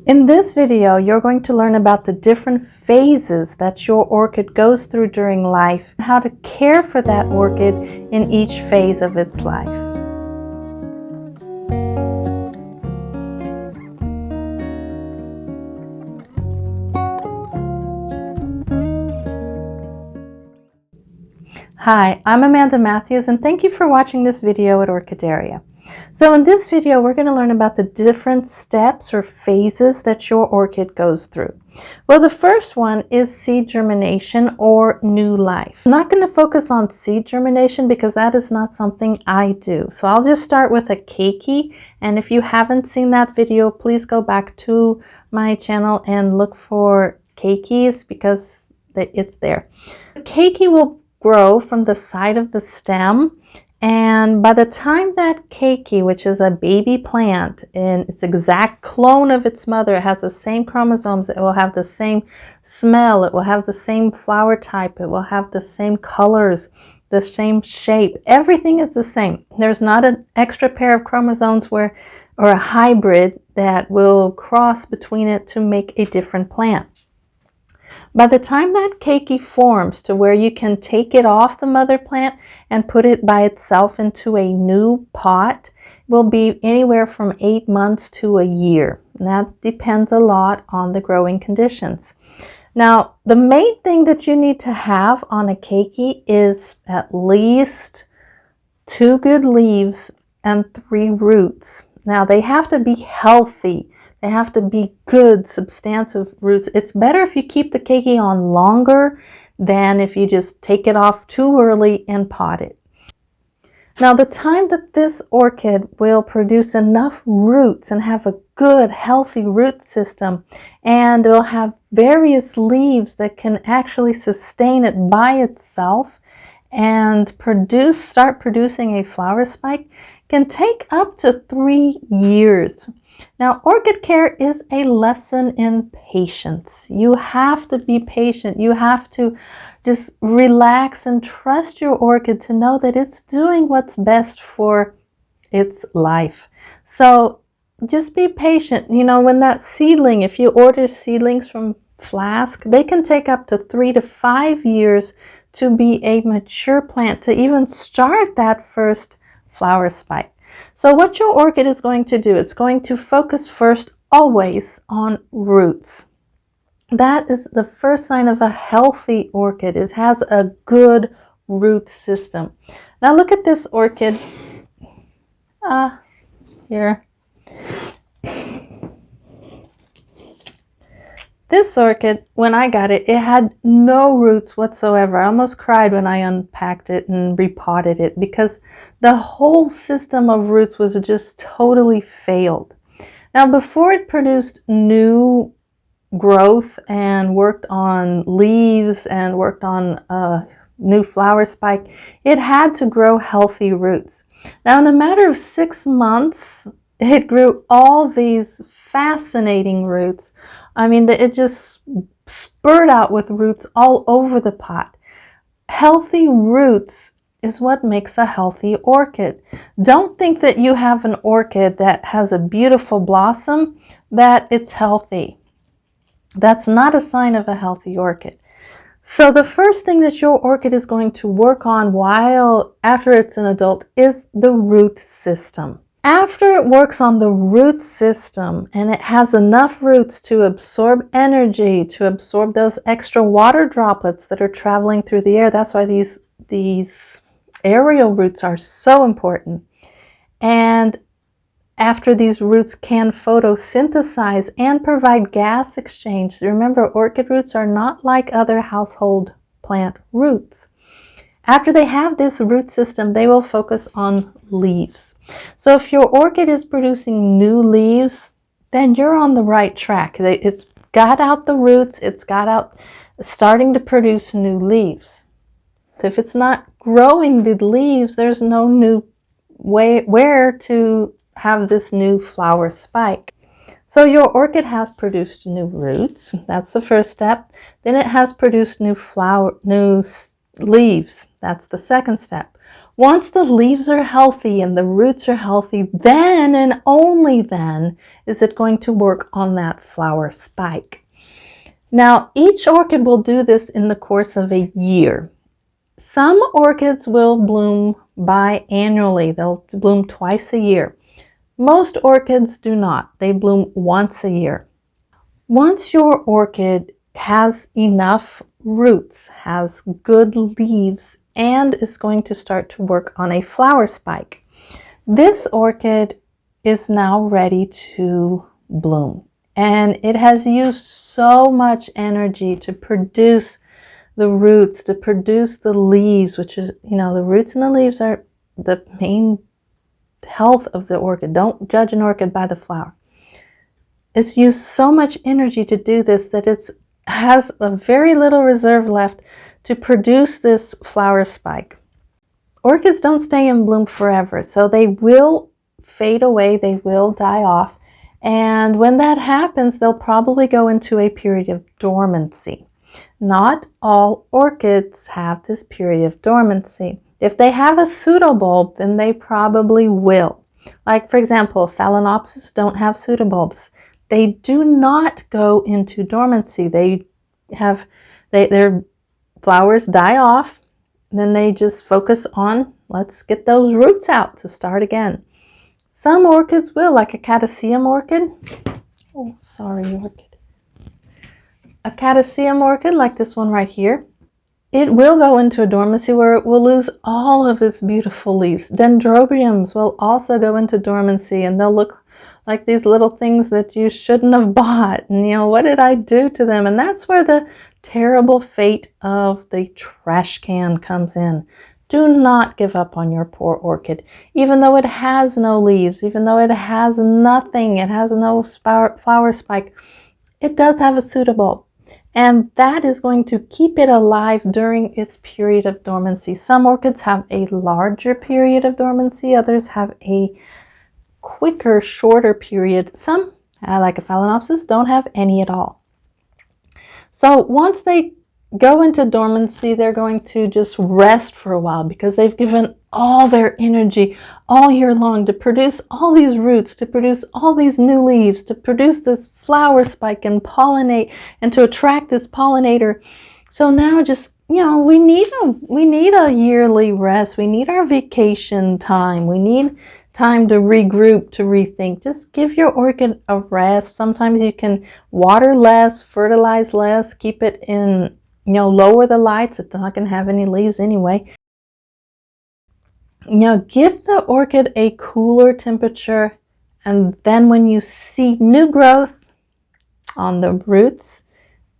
In this video, you're going to learn about the different phases that your orchid goes through during life, and how to care for that orchid in each phase of its life. Hi, I'm Amanda Matthews, and thank you for watching this video at Orchideria. So in this video, we're going to learn about the different steps or phases that your orchid goes through. Well, the first one is seed germination or new life. I'm not going to focus on seed germination because that is not something I do. So I'll just start with a Keiki, and if you haven't seen that video, please go back to my channel and look for Keikis because it's there. The Keiki will grow from the side of the stem, and by the time that Keiki, which is a baby plant in its exact clone of its mother, it has the same chromosomes, it will have the same smell, it will have the same flower type, it will have the same colors, the same shape, everything is the same. There's not an extra pair of chromosomes or a hybrid that will cross between it to make a different plant. By the time that Keiki forms to where you can take it off the mother plant and put it by itself into a new pot, will be anywhere from 8 months to a year. And that depends a lot on the growing conditions. Now, the main thing that you need to have on a Keiki is at least 2 good leaves and 3 roots. Now, they have to be healthy. They have to be good, substantive roots. It's better if you keep the Keiki on longer than if you just take it off too early and pot it. Now, the time that this orchid will produce enough roots and have a good, healthy root system, and it will have various leaves that can actually sustain it by itself and start producing a flower spike, can take up to 3 years. Now, orchid care is a lesson in patience. You have to be patient. You have to just relax and trust your orchid to know that it's doing what's best for its life. So just be patient. You know, when that seedling, if you order seedlings from Flask, they can take up to 3 to 5 years to be a mature plant, to even start that first flower spike. So what your orchid is going to do, it's going to focus first always on roots. That is the first sign of a healthy orchid. It has a good root system. Now look at this orchid. Here. This orchid, when I got it, it had no roots whatsoever. I almost cried when I unpacked it and repotted it because the whole system of roots was just totally failed. Now, before it produced new growth and worked on leaves and worked on a new flower spike, it had to grow healthy roots. Now, in a matter of 6 months, it grew all these fascinating roots. I mean, it just spurred out with roots all over the pot. Healthy roots is what makes a healthy orchid. Don't think that you have an orchid that has a beautiful blossom, that it's healthy. That's not a sign of a healthy orchid. So the first thing that your orchid is going to work on after it's an adult is the root system. After it works on the root system and it has enough roots to absorb energy, to absorb those extra water droplets that are traveling through the air, that's why these aerial roots are so important. And after these roots can photosynthesize and provide gas exchange. Remember, orchid roots are not like other household plant roots. After they have this root system, they will focus on leaves. So if your orchid is producing new leaves, then you're on the right track. It's got out the roots, it's got out starting to produce new leaves. So if it's not growing the leaves, there's no new where to have this new flower spike. So your orchid has produced new roots. That's the first step. Then it has produced new leaves. That's the second step. Once the leaves are healthy and the roots are healthy, then and only then is it going to work on that flower spike. Now, each orchid will do this in the course of a year. Some orchids will bloom biannually. They'll bloom twice a year. Most orchids do not. They bloom once a year. Once your orchid has enough roots, has good leaves, and is going to start to work on a flower spike, this orchid is now ready to bloom. And it has used so much energy to produce the roots, to produce the leaves, which is, the roots and the leaves are the main health of the orchid. Don't judge an orchid by the flower. It's used so much energy to do this that it has a very little reserve left to produce this flower spike. Orchids don't stay in bloom forever, so they will fade away, they will die off, and when that happens, they'll probably go into a period of dormancy. Not all orchids have this period of dormancy. If they have a pseudobulb, then they probably will. Like, for example, Phalaenopsis don't have pseudobulbs. They do not go into dormancy. Their flowers die off, and then they just focus on, let's get those roots out to start again. Some orchids will, like a Cataseum orchid. Oh, sorry, orchid. A Cataseum orchid, like this one right here, it will go into a dormancy where it will lose all of its beautiful leaves. Dendrobiums will also go into dormancy, and they'll look like these little things that you shouldn't have bought. And what did I do to them? And that's where the terrible fate of the trash can comes in. Do not give up on your poor orchid. Even though it has no leaves, even though it has nothing, it has no flower spike, it does have a pseudobulb. And that is going to keep it alive during its period of dormancy. Some orchids have a larger period of dormancy, others have a quicker, shorter period. Some, like a Phalaenopsis, don't have any at all. So once they go into dormancy, they're going to just rest for a while because they've given all their energy all year long to produce all these roots, to produce all these new leaves, to produce this flower spike and pollinate, and to attract this pollinator. So now just, we need a yearly rest. We need our vacation time. We need time to regroup, to rethink. Just give your orchid a rest. Sometimes you can water less, fertilize less, keep it in, lower the lights. It's not going to have any leaves anyway. Give the orchid a cooler temperature, and then when you see new growth on the roots,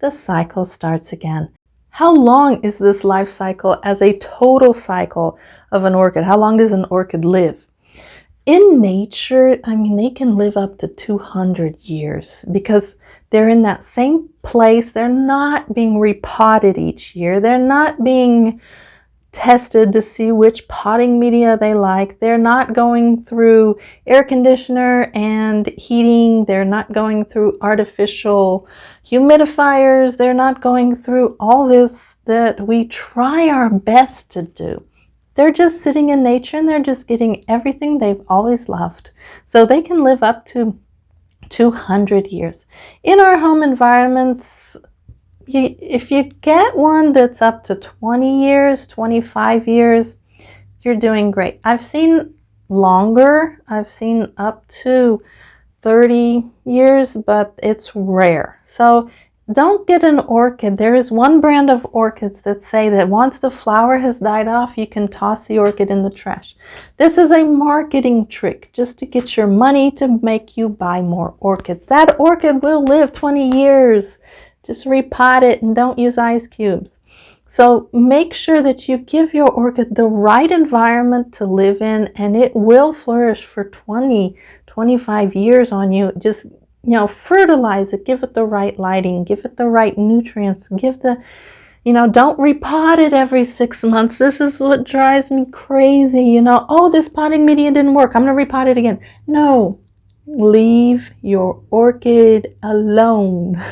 the cycle starts again. How long is this life cycle as a total cycle of an orchid? How long does an orchid live? In nature, they can live up to 200 years because they're in that same place. They're not being repotted each year. They're not being tested to see which potting media they like. They're not going through air conditioner and heating. They're not going through artificial humidifiers. They're not going through all this that we try our best to do. They're just sitting in nature and they're just getting everything they've always loved. So they can live up to 200 years. In our home environments, if you get one that's up to 20 years, 25 years, you're doing great. I've seen longer. I've seen up to 30 years, but it's rare. So don't get an orchid. There is one brand of orchids that say that once the flower has died off, you can toss the orchid in the trash. This is a marketing trick just to get your money to make you buy more orchids. That orchid will live 20 years. Just repot it and don't use ice cubes. So make sure that you give your orchid the right environment to live in, and it will flourish for 20, 25 years on you. Just fertilize it, give it the right lighting, give it the right nutrients, don't repot it every 6 months. This is what drives me crazy. Oh, this potting media didn't work, I'm going to repot it again. No, leave your orchid alone.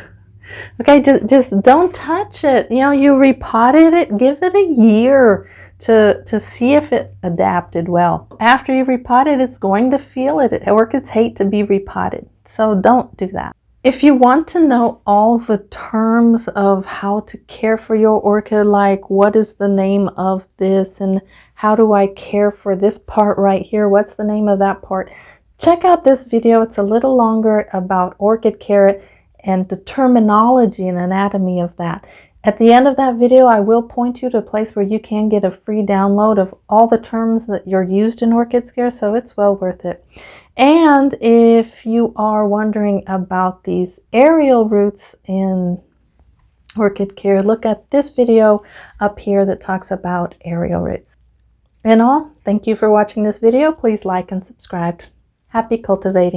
Okay, just don't touch it. You repotted it, give it a year to see if it adapted well. After you repot it, it's going to feel it. Orchids hate to be repotted, so don't do that. If you want to know all the terms of how to care for your orchid, like what is the name of this and how do I care for this part right here, what's the name of that part, check out this video. It's a little longer about orchid care and the terminology and anatomy of that. At the end of that video, I will point you to a place where you can get a free download of all the terms that you're used in orchid care, so it's well worth it. And if you are wondering about these aerial roots in orchid care, look at this video up here that talks about aerial roots. In all, thank you for watching this video. Please like and subscribe. Happy cultivating.